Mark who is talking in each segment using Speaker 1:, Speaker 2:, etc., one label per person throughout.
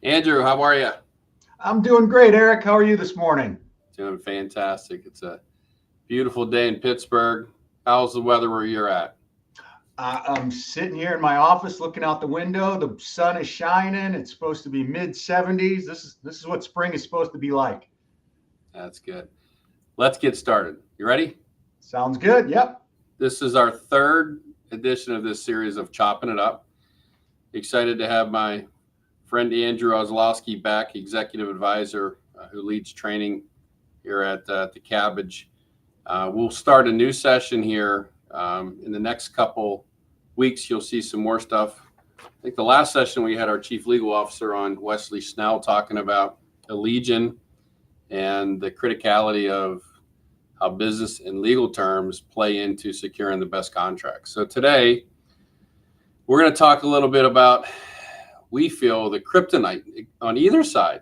Speaker 1: Andrew, how are you?
Speaker 2: I'm doing great, Eric. How are you this morning?
Speaker 1: Doing fantastic. It's a beautiful day in Pittsburgh. How's the weather where you're at?
Speaker 2: I'm sitting here in my office looking out the window. The sun is shining. It's supposed to be mid 70s. This is what spring is supposed to be like.
Speaker 1: That's good. Let's get started. You ready?
Speaker 2: Sounds good. Yep.
Speaker 1: This is our third edition of this series of Chopping It Up. Excited to have my friend Andrew Ozlowski back, executive advisor who leads training here at the Cabbage. We'll start a new session here in the next couple weeks. You'll see some more stuff. I think the last session we had our chief legal officer on, Wesley Snell, talking about Allegion and the criticality of how business and legal terms play into securing the best contracts. So today we're going to talk a little bit about, we feel, the kryptonite on either side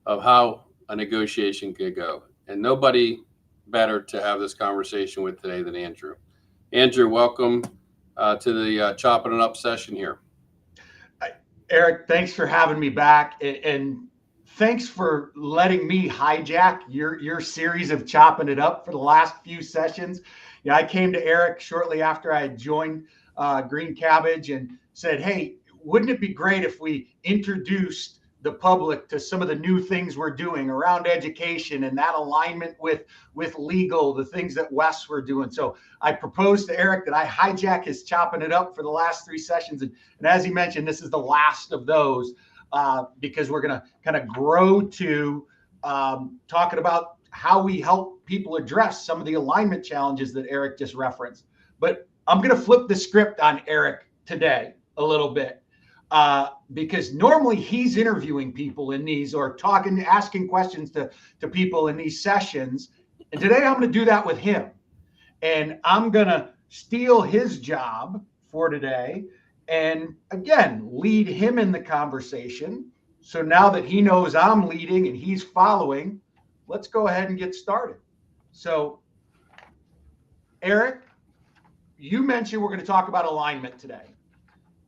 Speaker 1: of how a negotiation could go. And nobody better to have this conversation with today than Andrew. Andrew, welcome to the Chopping It Up session here.
Speaker 2: Eric, thanks for having me back. And thanks for letting me hijack your series of Chopping It Up for the last few sessions. Yeah, I came to Eric shortly after I had joined Green Cabbage and said, hey, wouldn't it be great if we introduced the public to some of the new things we're doing around education and that alignment with legal, the things that Wes were doing. So I proposed to Eric that I hijack his Chopping It Up for the last three sessions. And as he mentioned, this is the last of those because we're going to kind of grow to talking about how we help people address some of the alignment challenges that Eric just referenced. But I'm going to flip the script on Eric today a little bit. Because normally he's interviewing people in these or asking questions to people in these sessions. And today I'm going to do that with him. And I'm going to steal his job for today. And again, lead him in the conversation. So now that he knows I'm leading and he's following, let's go ahead and get started. So, Eric, you mentioned we're going to talk about alignment today.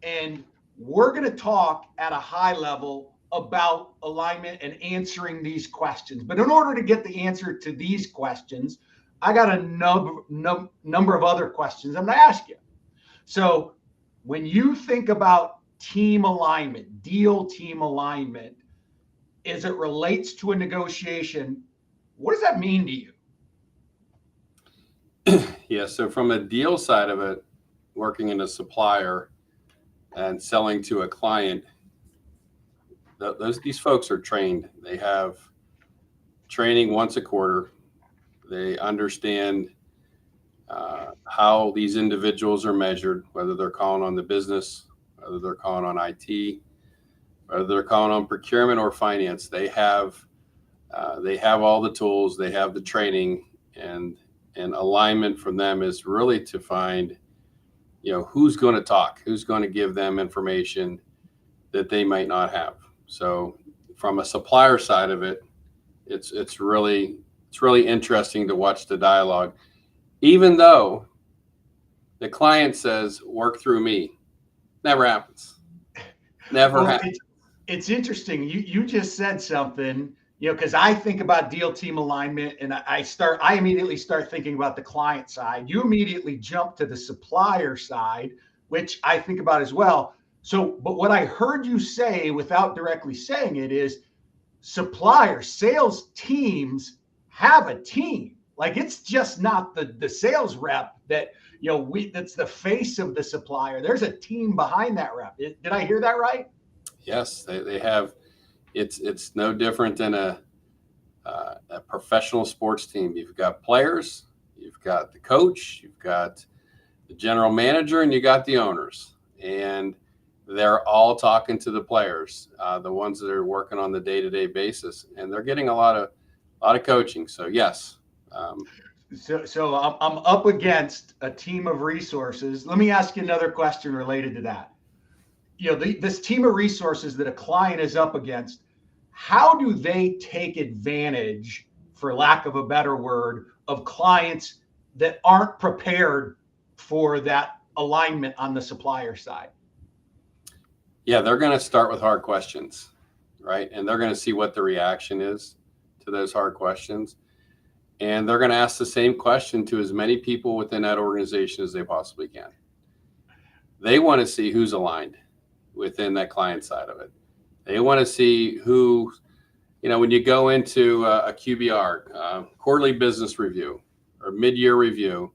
Speaker 2: And we're going to talk at a high level about alignment and answering these questions. But in order to get the answer to these questions, I got a number of other questions I'm going to ask you. So when you think about team alignment, deal team alignment, as it relates to a negotiation, what does that mean to you?
Speaker 1: Yeah, so from a deal side of it, working in a supplier and selling to a client, these folks are trained. They have training once a quarter. They understand how these individuals are measured, whether they're calling on the business, whether they're calling on IT, whether they're calling on procurement or finance. They have all the tools. They have the training, and alignment from them is really to find, who's going to talk, who's going to give them information that they might not have. So from a supplier side of it, it's really interesting to watch the dialogue, even though the client says, work through me. Never happens. Never happens.
Speaker 2: It's interesting. You just said something, because I think about deal team alignment and I immediately start thinking about the client side. You immediately jump to the supplier side, which I think about as well. So, but what I heard you say without directly saying it is sales teams have a team. Like, it's just not the sales rep that, that's the face of the supplier. There's a team behind that rep. Did I hear that right?
Speaker 1: Yes, they have. It's no different than a professional sports team. You've got players, you've got the coach, you've got the general manager, and you got the owners. And they're all talking to the players, the ones that are working on the day-to-day basis, and they're getting a lot of coaching. So yes.
Speaker 2: So I'm up against a team of resources. Let me ask you another question related to that. This team of resources that a client is up against, how do they take advantage, for lack of a better word, of clients that aren't prepared for that alignment on the supplier side?
Speaker 1: Yeah, they're going to start with hard questions, right? And they're going to see what the reaction is to those hard questions. And they're going to ask the same question to as many people within that organization as they possibly can. They want to see who's aligned within that client side of it. They want to see who, when you go into a QBR, quarterly business review or mid-year review,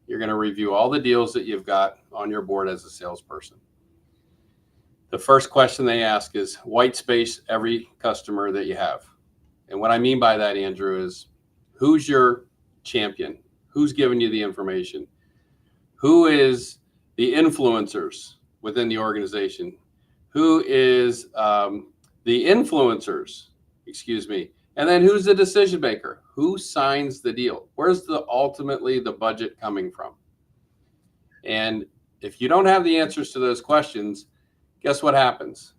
Speaker 1: you're going to review all the deals that you've got on your board as a salesperson. The first question they ask is white space every customer that you have. And what I mean by that, Andrew, is who's your champion? Who's giving you the information? Who is the influencers within the organization? Who is the influencers, and then who's the decision maker? Who signs the deal? Where's ultimately the budget coming from? And if you don't have the answers to those questions, guess what happens?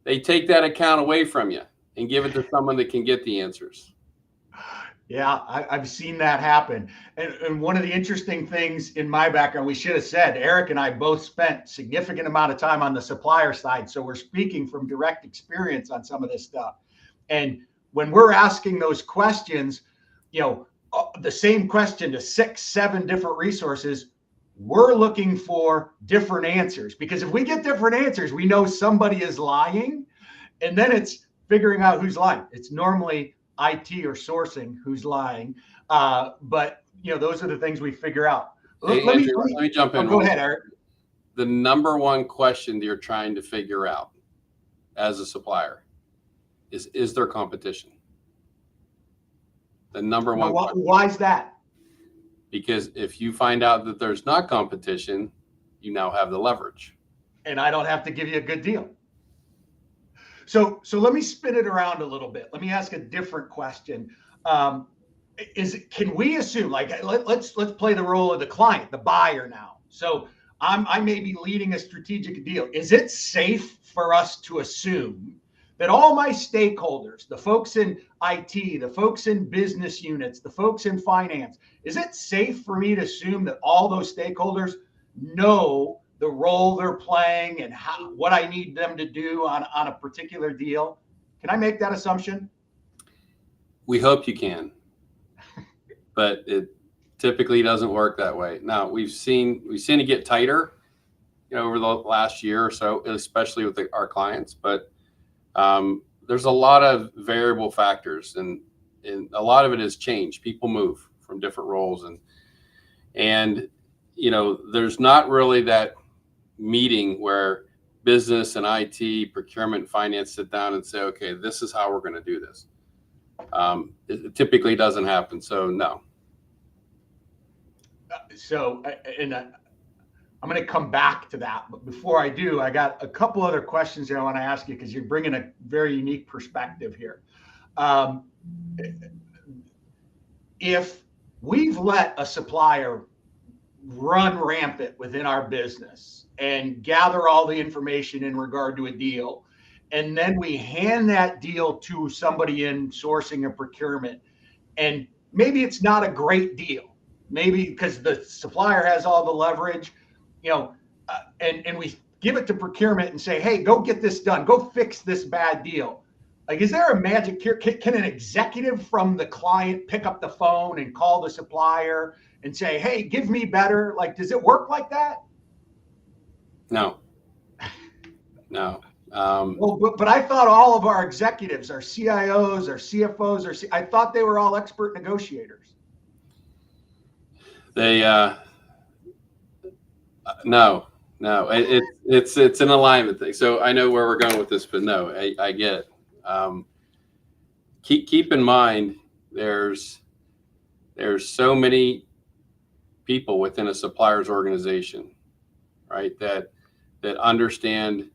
Speaker 1: They take that account away from you and give it to someone that can get the answers.
Speaker 2: Yeah, I've seen that happen. And one of the interesting things in my background, we should have said, Eric and I both spent significant amount of time on the supplier side. So we're speaking from direct experience on some of this stuff. And when we're asking those questions, the same question to 6, 7 different resources, we're looking for different answers, because if we get different answers, we know somebody is lying. And then it's figuring out who's lying. It's normally IT or sourcing who's lying. But those are the things we figure out.
Speaker 1: Hey,
Speaker 2: let
Speaker 1: Andrew, me jump in.
Speaker 2: Go ahead, Eric.
Speaker 1: The number one question that you're trying to figure out as a supplier is there competition? The number one.
Speaker 2: Why is that?
Speaker 1: Because if you find out that there's not competition, you now have the leverage.
Speaker 2: And I don't have to give you a good deal. So let me spin it around a little bit. Let me ask a different question. Can we assume, like, let's play the role of the client, the buyer now. So I may be leading a strategic deal. Is it safe for us to assume that all my stakeholders, the folks in IT, the folks in business units, the folks in finance, is it safe for me to assume that all those stakeholders know the role they're playing and what I need them to do on a particular deal? Can I make that assumption?
Speaker 1: We hope you can, but it typically doesn't work that way. Now we've seen it get tighter, over the last year or so, especially with our clients. But there's a lot of variable factors, and a lot of it is change. People move from different roles, and there's not really that meeting where business and IT, procurement, finance sit down and say, okay, this is how we're going to do this. It typically doesn't happen. So no. I'm going to come back to that. But before I do, I got a couple other questions that I want to ask you, because you're bringing a very unique perspective here. If we've let a supplier run rampant within our business and gather all the information in regard to a deal, and then we hand that deal to somebody in sourcing or procurement, and maybe it's not a great deal, maybe because the supplier has all the leverage, and we give it to procurement and say, hey, go get this done, go fix this bad deal. Like, is there a magic here? Can an executive from the client pick up the phone and call the supplier and say, hey, give me better? Like, does it work like that? No.
Speaker 2: Well, but I thought all of our executives, our CIOs, our CFOs, I thought they were all expert negotiators.
Speaker 1: They, no, it's an alignment thing. So I know where we're going with this, but no, I get it. Keep in mind, there's so many people within a supplier's organization, right, that understand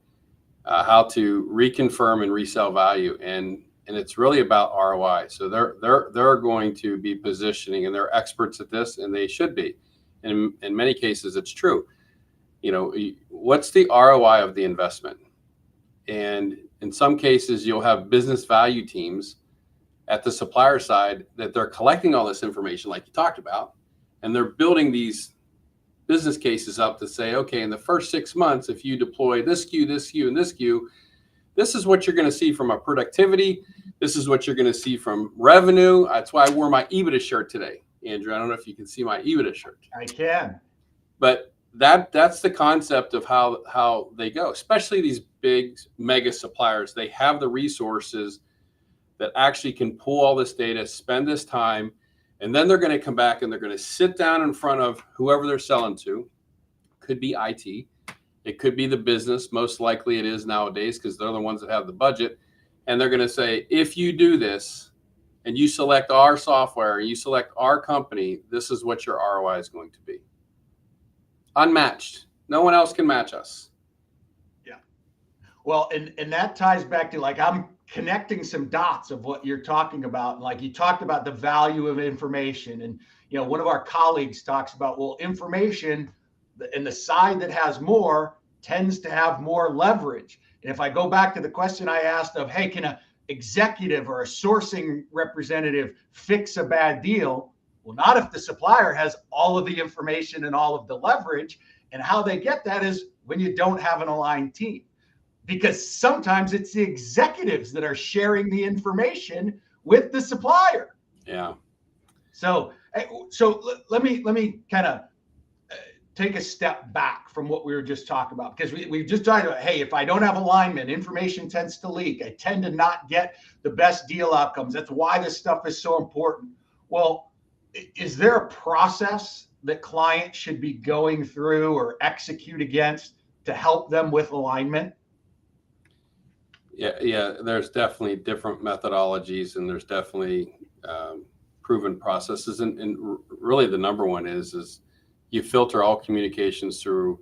Speaker 1: how to reconfirm and resell value, and it's really about ROI. So they're going to be positioning, and they're experts at this, and they should be. And in many cases, it's true. What's the ROI of the investment? And in some cases, you'll have business value teams at the supplier side that they're collecting all this information, like you talked about, and they're building these business cases up to say, okay, in the first 6 months, if you deploy this SKU, this SKU, and this SKU, this is what you're going to see from a productivity. This is what you're going to see from revenue. That's why I wore my EBITDA shirt today, Andrew. I don't know if you can see my EBITDA shirt.
Speaker 2: I can.
Speaker 1: But that's the concept of how they go, especially these big mega suppliers. They have the resources that actually can pull all this data, spend this time, and then they're going to come back and they're going to sit down in front of whoever they're selling to. Could be IT. It could be the business. Most likely it is nowadays because they're the ones that have the budget. And they're going to say, if you do this and you select our software, you select our company, this is what your ROI is going to be. Unmatched. No one else can match us.
Speaker 2: Yeah. Well, and that ties back to, like, I'm connecting some dots of what you're talking about. Like, you talked about the value of information, and one of our colleagues talks about, well, information and the side that has more tends to have more leverage. And if I go back to the question I asked of, hey, can an executive or a sourcing representative fix a bad deal? Well, not if the supplier has all of the information and all of the leverage. And how they get that is when you don't have an aligned team, because sometimes it's the executives that are sharing the information with the supplier.
Speaker 1: Yeah.
Speaker 2: So let me kind of take a step back from what we were just talking about, because we've just talked about, hey, if I don't have alignment, information tends to leak. I tend to not get the best deal outcomes. That's why this stuff is so important. Well, is there a process that clients should be going through or execute against to help them with alignment?
Speaker 1: Yeah. There's definitely different methodologies, and there's definitely proven processes. And really, the number one is you filter all communications through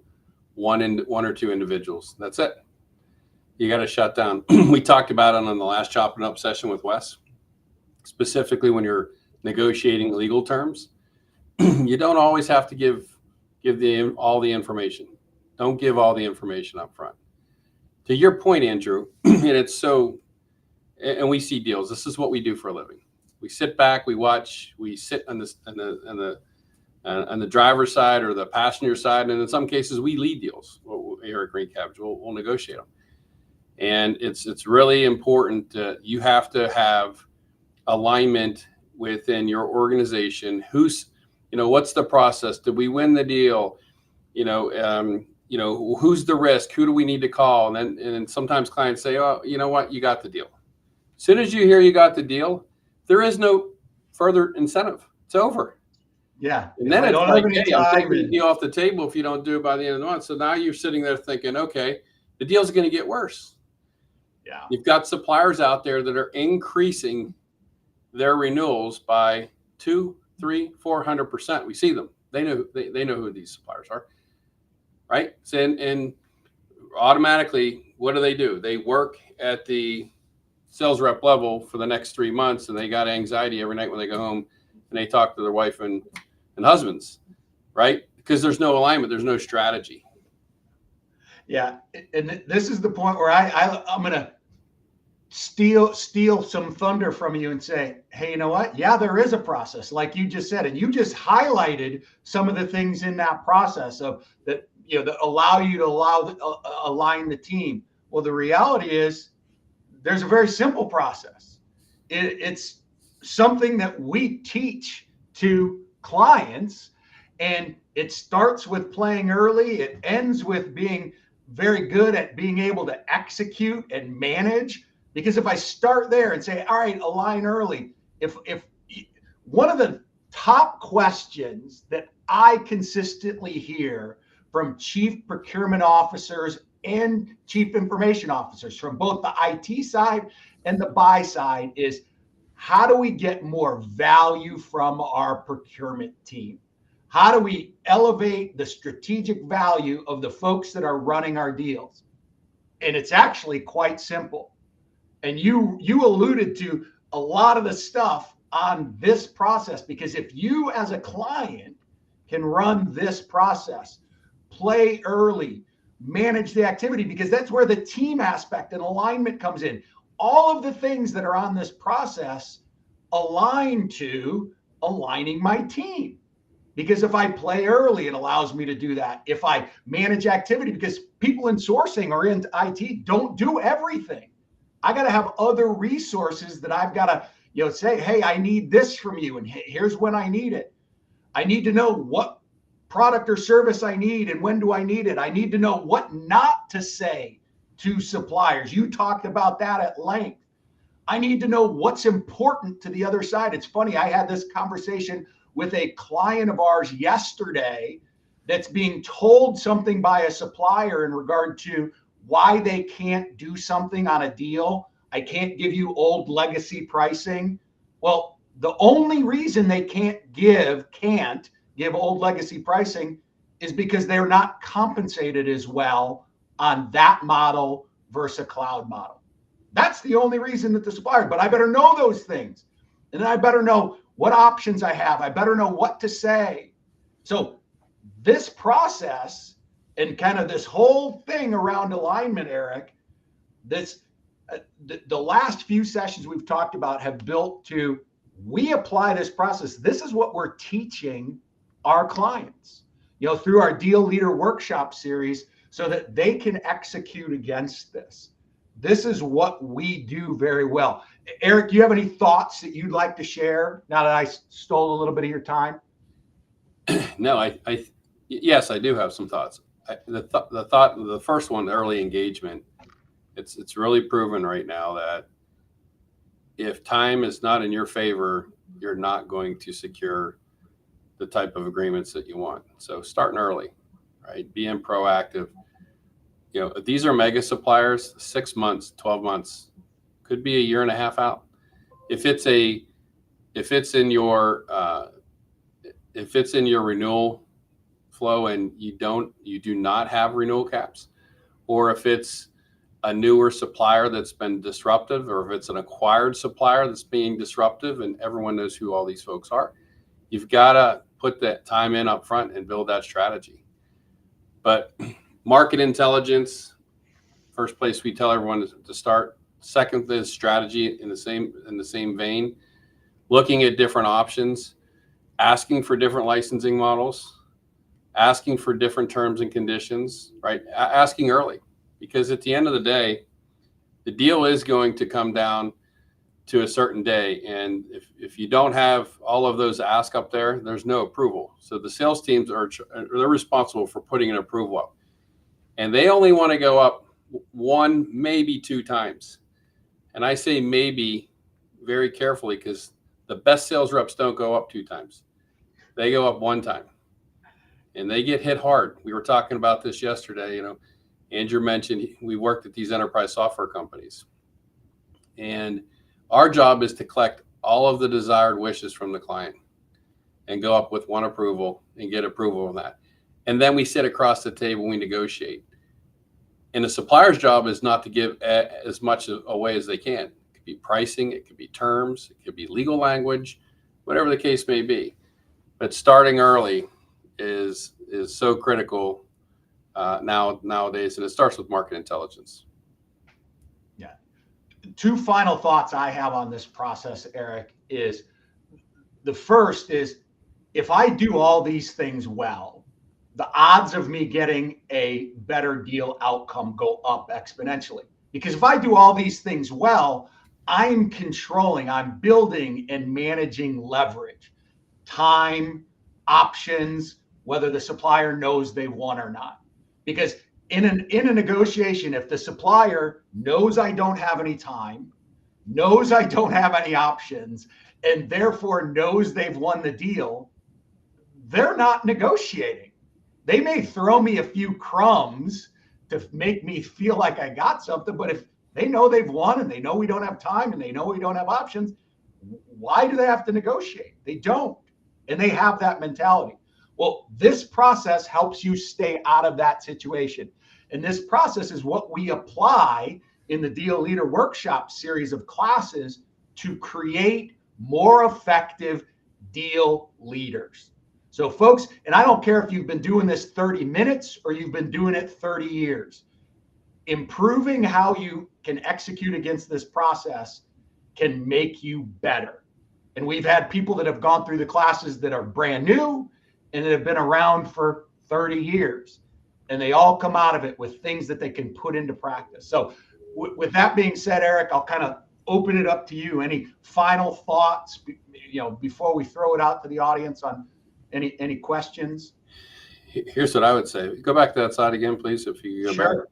Speaker 1: one or two individuals. That's it. You got to shut down. We talked about it on the last Chopping Up session with Wes, specifically when you're negotiating legal terms. You don't always have to give all the information. Don't give all the information up front. To your point, Andrew, and it's so, and we see deals. This is what we do for a living. We sit back, we watch, we sit on the driver's side or the passenger side, and in some cases we lead deals here at Green Cabbage. We'll negotiate them, and it's really important. You have to have alignment within your organization. What's the process? Did we win the deal? Who's the risk? Who do we need to call? And then sometimes clients say, oh, you know what? You got the deal. As soon as you hear you got the deal, there is no further incentive. It's over.
Speaker 2: Yeah.
Speaker 1: And then it's like, hey, I'm taking the deal off the table if you don't do it by the end of the month. So now you're sitting there thinking, okay, the deal's going to get worse.
Speaker 2: Yeah.
Speaker 1: You've got suppliers out there that are increasing their renewals by 200%, 300%, 400%. We see them. They know who these suppliers are, right? So, and automatically, what do? They work at the sales rep level for the next 3 months, and they got anxiety every night when they go home and they talk to their wife and husbands, right? Because there's no alignment, there's no strategy.
Speaker 2: Yeah, and this is the point where I'm going to steal some thunder from you and say, hey, you know what? Yeah, there is a process, like you just said, and you just highlighted some of the things in that process of that, that allow you to align the team. Well, the reality is there's a very simple process. It's something that we teach to clients, and it starts with playing early. It ends with being very good at being able to execute and manage. Because if I start there and say, all right, align early, if one of the top questions that I consistently hear from chief procurement officers and chief information officers from both the IT side and the buy side is, how do we get more value from our procurement team? How do we elevate the strategic value of the folks that are running our deals? And it's actually quite simple. And you alluded to a lot of the stuff on this process, because if you as a client can run this process, play early, manage the activity, because that's where the team aspect and alignment comes in. All of the things that are on this process align to aligning my team, because if I play early, it allows me to do that. If I manage activity, because people in sourcing or in IT don't do everything. I got to have other resources that I've got to, say, hey, I need this from you, and here's when I need it. I need to know what product or service I need and when do I need it. I need to know what not to say to suppliers. You talked about that at length. I need to know what's important to the other side. It's funny, I had this conversation with a client of ours yesterday that's being told something by a supplier in regard to why they can't do something on a deal. I can't give you old legacy pricing. Well, the only reason they can't give old legacy pricing is because they're not compensated as well on that model versus a cloud model. That's the only reason that the supplier, but I better know those things. And then I better know what options I have. I better know what to say. So this process and kind of this whole thing around alignment, Eric, the last few sessions we've talked about have built to, we apply this process. This is what we're teaching our clients, through our Deal Leader Workshop series, so that they can execute against this. This is what we do very well. Eric, do you have any thoughts that you'd like to share now that I stole a little bit of your time?
Speaker 1: No, yes, I do have some thoughts. The first one, early engagement, it's really proven right now that if time is not in your favor, you're not going to secure the type of agreements that you want. So starting early, right? Being proactive. These are mega suppliers, 6 months, 12 months, could be a year and a half out. If it's in your renewal flow and you do not have renewal caps, or if it's a newer supplier that's been disruptive, or if it's an acquired supplier that's being disruptive, and everyone knows who all these folks are, you've got to put that time in up front and build that strategy. But market intelligence, first place we tell everyone to start. Second is strategy, in the same vein, looking at different options, asking for different licensing models, asking for different terms and conditions, right? Asking early, because at the end of the day, the deal is going to come down to a certain day. And if you don't have all of those ask up there, there's no approval. So the sales teams they're responsible for putting an approval up. And they only want to go up one, maybe two times. And I say maybe very carefully, because the best sales reps don't go up two times. They go up one time. And they get hit hard. We were talking about this yesterday. Andrew mentioned we worked at these enterprise software companies. And our job is to collect all of the desired wishes from the client and go up with one approval and get approval on that. And then we sit across the table and we negotiate. And the supplier's job is not to give as much away as they can. It could be pricing, it could be terms, it could be legal language, whatever the case may be. But starting early is so critical nowadays, and it starts with market intelligence.
Speaker 2: Yeah. Two final thoughts I have on this process, Eric, is the first is, if I do all these things well, the odds of me getting a better deal outcome go up exponentially. Because if I do all these things well, I'm building and managing leverage, time, options, whether the supplier knows they've won or not. Because in a negotiation, if the supplier knows I don't have any time, knows I don't have any options, and therefore knows they've won the deal, they're not negotiating. They may throw me a few crumbs to make me feel like I got something, but if they know they've won and they know we don't have time and they know we don't have options, why do they have to negotiate? They don't. And they have that mentality. Well, this process helps you stay out of that situation. And this process is what we apply in the Deal Leader Workshop series of classes to create more effective deal leaders. So folks, and I don't care if you've been doing this 30 minutes or you've been doing it 30 years, improving how you can execute against this process can make you better. And we've had people that have gone through the classes that are brand new, and that have been around for 30 years. And they all come out of it with things that they can put into practice. So with that being said, Eric, I'll kind of open it up to you. Any final thoughts, before we throw it out to the audience on any questions?
Speaker 1: Here's what I would say. Go back to that slide again, please. If you go
Speaker 2: Sure.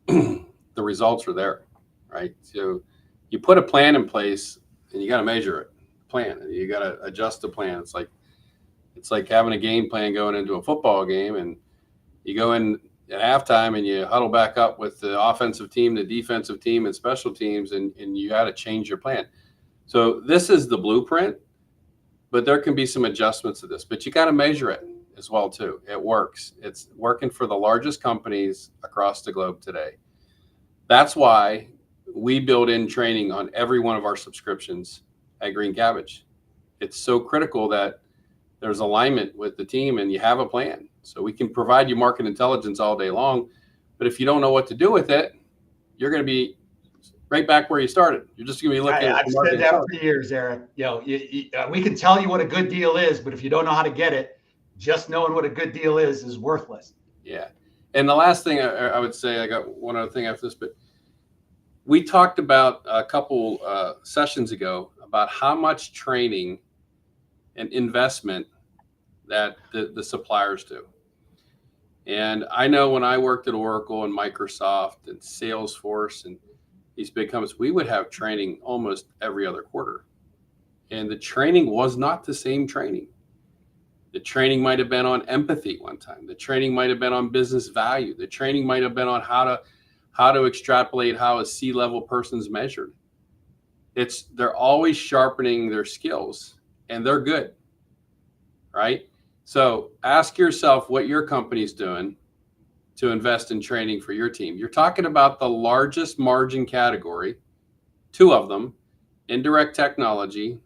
Speaker 1: back, the results are there, right? So you put a plan in place and you got to measure it. Plan. And you got to adjust the plan. It's like having a game plan going into a football game, and you go in at halftime and you huddle back up with the offensive team, the defensive team, and special teams, and you got to change your plan. So this is the blueprint, but there can be some adjustments to this. But you got to measure it as well too. It works. It's working for the largest companies across the globe today. That's why we build in training on every one of our subscriptions at Green Cabbage. It's so critical that there's alignment with the team and you have a plan. So we can provide you market intelligence all day long, but if you don't know what to do with it, you're going to be right back where you started. You're just going to be looking at
Speaker 2: I've said that for years, Eric. We can tell you what a good deal is, but if you don't know how to get it, just knowing what a good deal is worthless.
Speaker 1: Yeah. And the last thing I would say, I got one other thing after this, but we talked about a couple sessions ago about how much training and investment that the suppliers do. And I know when I worked at Oracle and Microsoft and Salesforce and these big companies, we would have training almost every other quarter. And the training was not the same training. The training might have been on empathy one time. The training might have been on business value. The training might have been on how to extrapolate how a C-level person's measured. They're always sharpening their skills, and they're good, right? So ask yourself what your company's doing to invest in training for your team. You're talking about the largest margin category, two of them, indirect technology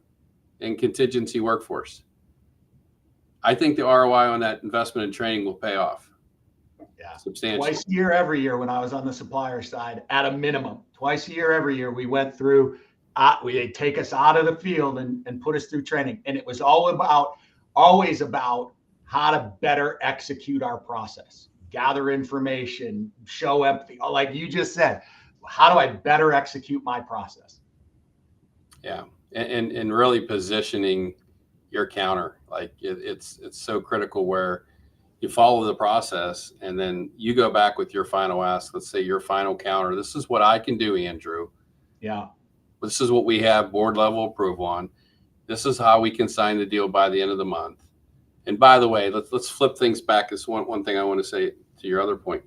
Speaker 1: and contingency workforce. I think the ROI on that investment in training will pay off.
Speaker 2: Yeah,
Speaker 1: substantially.
Speaker 2: Twice a year, every year when I was on the supplier side, at a minimum. Twice a year, every year, we went through, they'd take us out of the field and put us through training. And it was always about how to better execute our process, gather information, show empathy. Like you just said, how do I better execute my process?
Speaker 1: Yeah, and really positioning your counter. Like it's so critical where you follow the process and then you go back with your final ask. Let's say your final counter. This is what I can do, Andrew.
Speaker 2: Yeah.
Speaker 1: This is what we have board level approval on. This is how we can sign the deal by the end of the month. And by the way, let's flip things back. This one thing I want to say to your other point.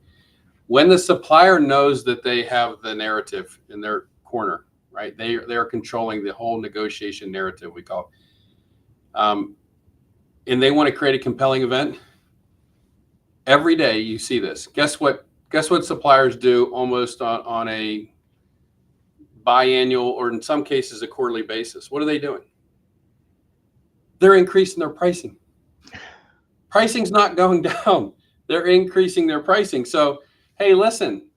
Speaker 1: When the supplier knows that they have the narrative in their corner, right? They are controlling the whole negotiation narrative, we call it. And they want to create a compelling event. Every day you see this. Guess what suppliers do almost on a biannual, or in some cases a quarterly basis? What are they doing? They're increasing their pricing. Pricing's not going down. They're increasing their pricing. So, hey, listen,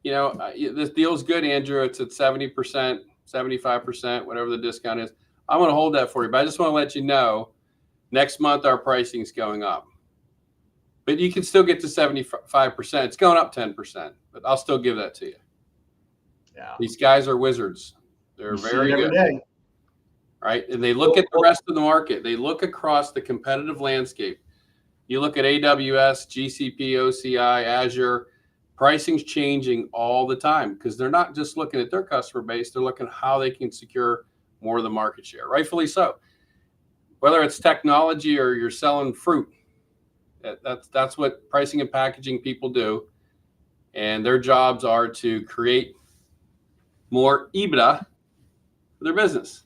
Speaker 1: this deal's good, Andrew. It's at 70%, 75%, whatever the discount is. I'm going to hold that for you, but I just want to let you know next month our pricing is going up. But you can still get to 75%. It's going up 10%, but I'll still give that to you.
Speaker 2: Yeah.
Speaker 1: These guys are wizards. They're very good.
Speaker 2: Day.
Speaker 1: Right? And they look at the rest of the market. They look across the competitive landscape. You look at AWS, GCP, OCI, Azure. Pricing's changing all the time because they're not just looking at their customer base. They're looking at how they can secure more of the market share. Rightfully so. Whether it's technology or you're selling fruit, that's what pricing and packaging people do. And their jobs are to create more EBITDA for their business.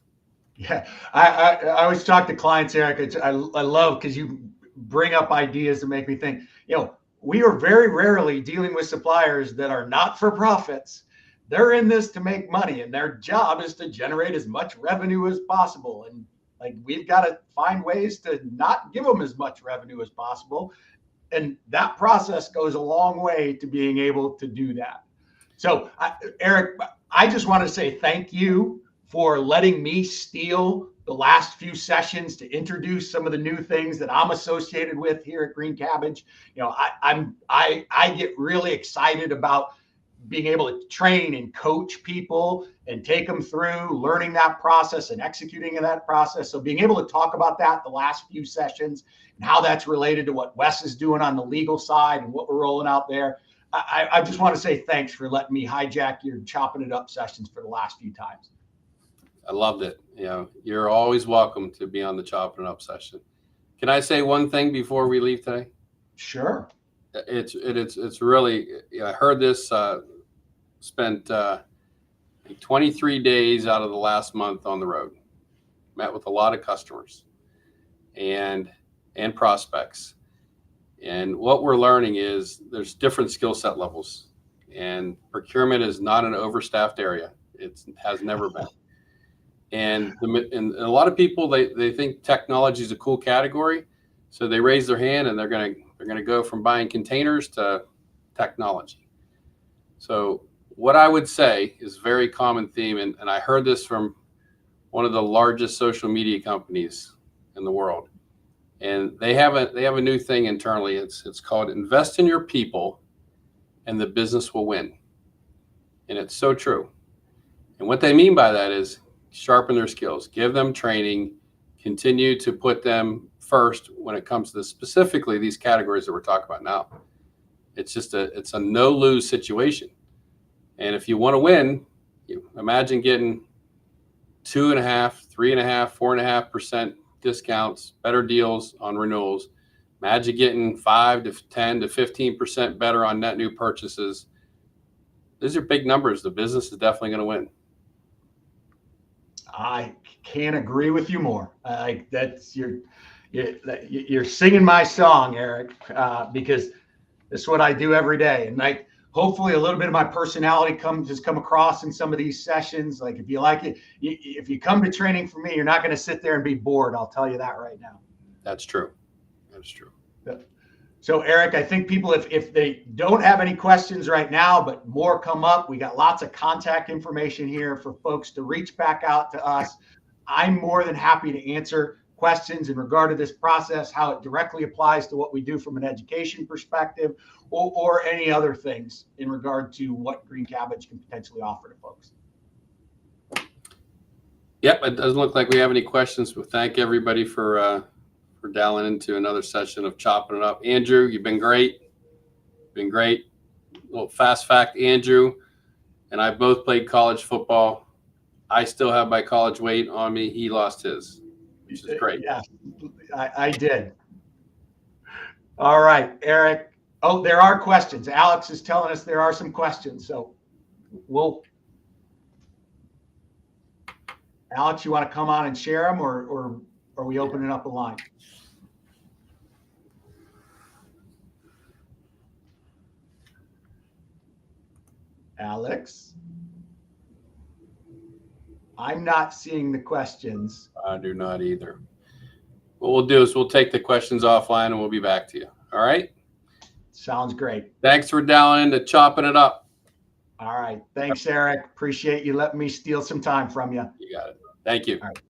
Speaker 2: Yeah, I always talk to clients, Eric. I love because you bring up ideas to make me think. We are very rarely dealing with suppliers that are not for profits. They're in this to make money, and their job is to generate as much revenue as possible. And we've got to find ways to not give them as much revenue as possible. And that process goes a long way to being able to do that. So, Eric, I just want to say thank you for letting me steal the last few sessions to introduce some of the new things that I'm associated with here at Green Cabbage. You know, I get really excited about being able to train and coach people and take them through learning that process and executing in that process. So being able to talk about that the last few sessions and how that's related to what Wes is doing on the legal side and what we're rolling out there. I just want to say thanks for letting me hijack your chopping it up sessions for the last few times.
Speaker 1: I loved it. You know, you're always welcome to be on the chopping it up session. Can I say one thing before we leave today?
Speaker 2: Sure.
Speaker 1: It's really, I heard this, spent 23 days out of the last month on the road, met with a lot of customers and prospects. And what we're learning is there's different skill set levels, and procurement is not an overstaffed area. It has never been. And a lot of people, they think technology is a cool category. So they raise their hand and they're going to go from buying containers to technology. So what I would say is a very common theme, and I heard this from one of the largest social media companies in the world. And they have a new thing internally. It's called invest in your people and the business will win. And it's so true. And what they mean by that is sharpen their skills, give them training, continue to put them first when it comes to specifically these categories that we're talking about now. It's a no lose situation. And if you want to win, you imagine getting 2.5%, 3.5%, 4.5% discounts, better deals on renewals. Imagine getting 5 to 10 to 15% better on net new purchases. These are big numbers. The business is definitely going to win.
Speaker 2: I can't agree with you more. That's you're singing my song, Eric, because that's what I do every day. And hopefully a little bit of my personality has come across in some of these sessions. Like if you like it, if you come to training for me, you're not going to sit there and be bored. I'll tell you that right now.
Speaker 1: That's true. That's true.
Speaker 2: So Eric, I think people, if they don't have any questions right now, but more come up, we got lots of contact information here for folks to reach back out to us. I'm more than happy to answer questions in regard to this process, how it directly applies to what we do from an education perspective, or any other things in regard to what Green Cabbage can potentially offer to folks.
Speaker 1: Yep, it doesn't look like we have any questions, but thank everybody for dialing into another session of Chopping It Up. Andrew, you've been great. Been great. A little fast fact, Andrew and I both played college football. I still have my college weight on me. He lost his, which is great.
Speaker 2: Yeah, I did. All right, Eric. Oh, there are questions. Alex is telling us there are some questions. So Alex, you want to come on and share them, or are we opening up a line? Alex? I'm not seeing the questions.
Speaker 1: I do not either. What we'll do is we'll take the questions offline and we'll be back to you. All right?
Speaker 2: Sounds great.
Speaker 1: Thanks for dialing into Chopping It Up.
Speaker 2: All right. Thanks, Eric. Appreciate you letting me steal some time from you.
Speaker 1: You got it. Thank you.
Speaker 2: All right.